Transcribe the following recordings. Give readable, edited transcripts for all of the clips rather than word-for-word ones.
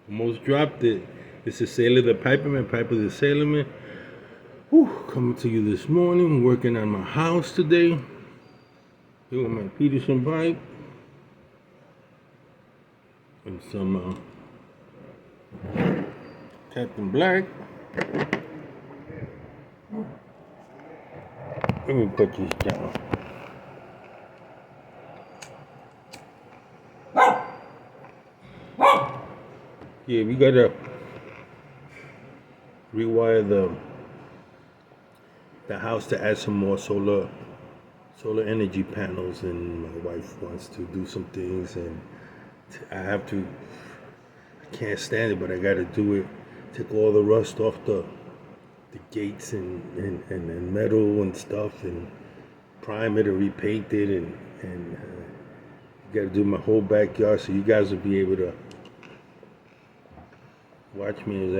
Almost dropped it. It's the Sailor the Piperman, Piper the Sailorman. Whew, coming to you this morning, working on my house today. Here with my Peterson pipe and some Captain Black. Let me put this down. Yeah, we gotta rewire the house to add some more solar energy panels, and my wife wants to do some things, and I can't stand it, but I gotta do it. Take all the rust off the gates and metal and stuff, and prime it and repaint it, and gotta do my whole backyard, so you guys will be able to watch me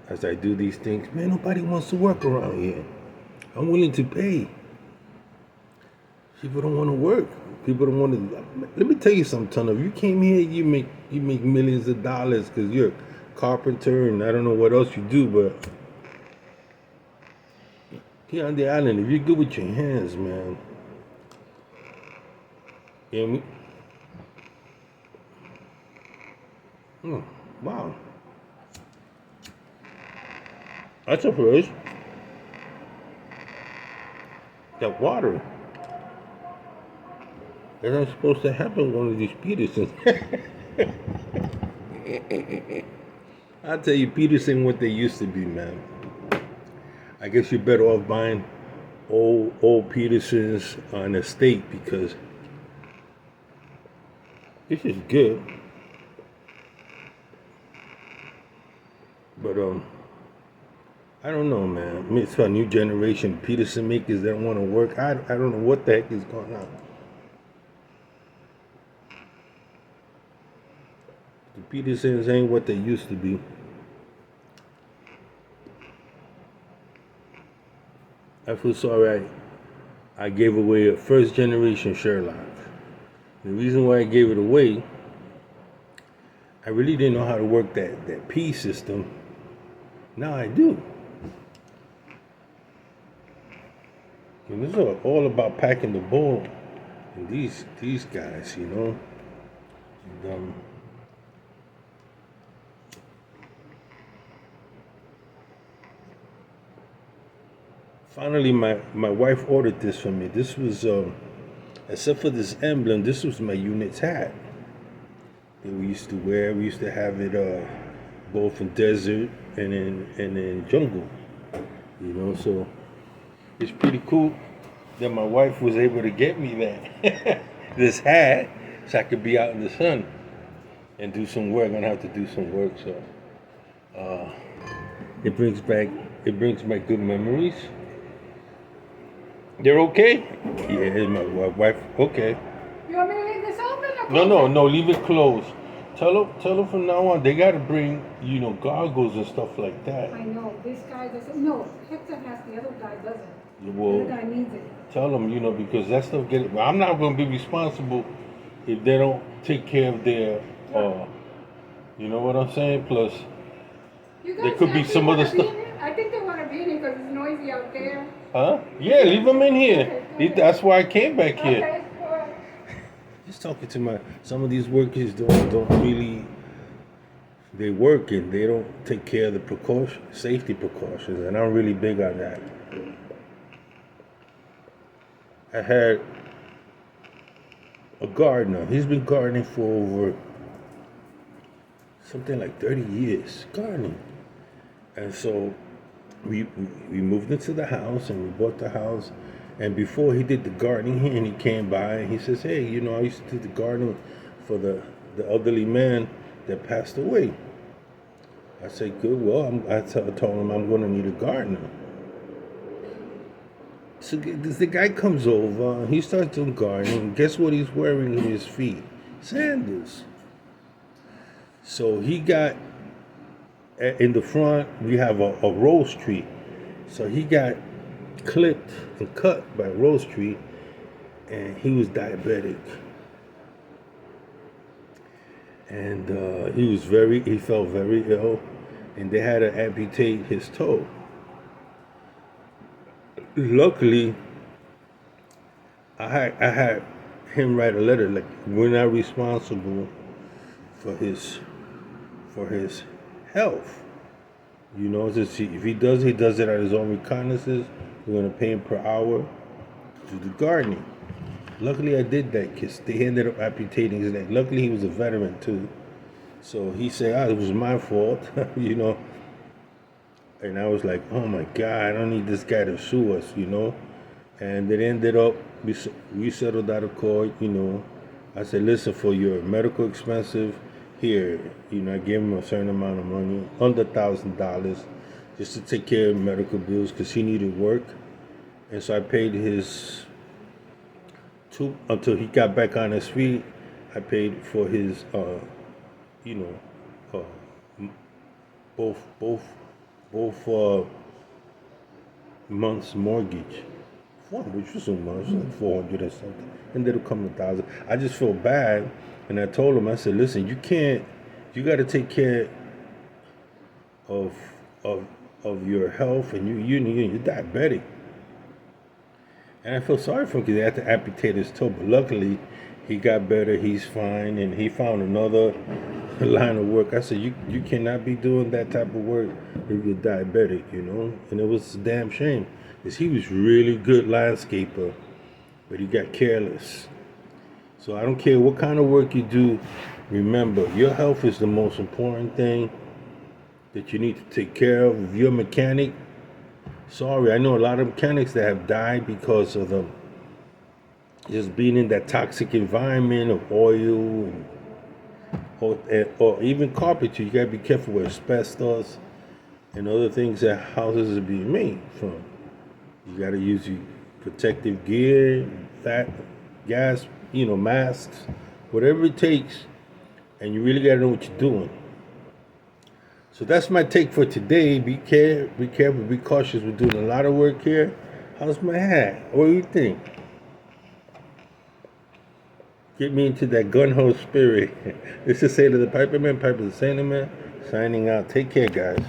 as I do these things. Man, nobody wants to work around here. I'm willing to pay. People don't want to work. People don't want to. Let me tell you something, Tunnel. If you came here, you make millions of dollars because you're a carpenter and I don't know what else you do, but here on the island, if you're good with your hands, man. And wow, that's a first. That water. That's not supposed to happen one of these Petersons. I'll tell you, Peterson, what they used to be, man. I guess you're better off buying old Petersons on estate because this is good. But I don't know, man. I mean, it's a new generation Peterson makers that don't want to work. I don't know what the heck is going on. The Petersons ain't what they used to be. I feel sorry I gave away a first generation Sherlock. The reason why I gave it away, I really didn't know how to work that P system. Now I do. And this is all about packing the ball. And these guys, you know. And, finally, my wife ordered this for me. This was, except for this emblem, this was my unit's hat that we used to wear. We used to have it both in desert and in jungle, you know. So it's pretty cool that my wife was able to get me that this hat, so I could be out in the sun and do some work. I'm gonna have to do some work, so it brings back good memories. They're okay? Yeah, my wife. Okay. You want me to leave this open or close No. Leave it closed. Tell her from now on they gotta bring goggles and stuff like that. I know this guy doesn't. No, Hector has. The other guy doesn't. Well, the other guy needs it. tell them, because that stuff I'm not gonna be responsible if they don't take care of their. You know what I'm saying? Plus, there could be some other stuff. I think they want to be in here because it's noisy out there. Huh? Yeah, leave them in here. Okay. That's why I came back here. Okay. All right. Just talking to some of these workers don't really, they work and they don't take care of the safety precautions, and I'm really big on that. I had a gardener. He's been gardening for over something like 30 years, gardening. And so we moved into the house and we bought the house. And before he did the gardening here, and he came by and he says, hey, I used to do the gardening for the elderly man that passed away. I said, good. Well, I told him I'm going to need a gardener. So the guy comes over, he starts doing gardening. Guess what he's wearing in his feet? Sandals. So he got, in the front, we have a rose tree. So he got clipped and cut by a rose tree, and he was diabetic. and he felt very ill, and they had to amputate his toe. Luckily, I had him write a letter like, we're not responsible for his health. You know, just if he does it at his own recognizances. We're gonna pay him per hour to do gardening. Luckily, I did that because they ended up amputating his leg. Luckily, he was a veteran too, so he said, "Ah, it was my fault," you know. And I was like, "Oh my God, I don't need this guy to sue us," you know. And it ended up we settled out of court, you know. I said, "Listen, for your medical expensive, here, you know, I gave him a certain amount of money, under $1,000, just to take care of medical bills because he needed work." And so I paid his two until he got back on his feet. I paid for his, you know, both both both months mortgage. One, which was so much, like 400 or something. Ended up coming 1,000. I just felt bad, and I told him, I said, "Listen, you can't. You got to take care of of of your health, and you're diabetic." And I feel sorry for him because they had to amputate his toe, but luckily he got better. He's fine, and he found another line of work. I said, you cannot be doing that type of work if you're diabetic, you know. And it was a damn shame because he was really good landscaper, but he got careless. So I don't care what kind of work you do. Remember, your health is the most important thing that you need to take care of. If you're a mechanic, sorry, I know a lot of mechanics that have died because of them just being in that toxic environment of oil and or even carpentry. You gotta be careful with asbestos and other things that houses are being made from. You gotta use your protective gear, fat, gas, you know, masks, whatever it takes, and you really gotta know what you're doing. So that's my take for today. Be careful, be cautious. We're doing a lot of work here. How's my hat? What do you think? Get me into that gun ho spirit. This is Say to the Piperman, Piper the Sailorman, signing out. Take care, guys.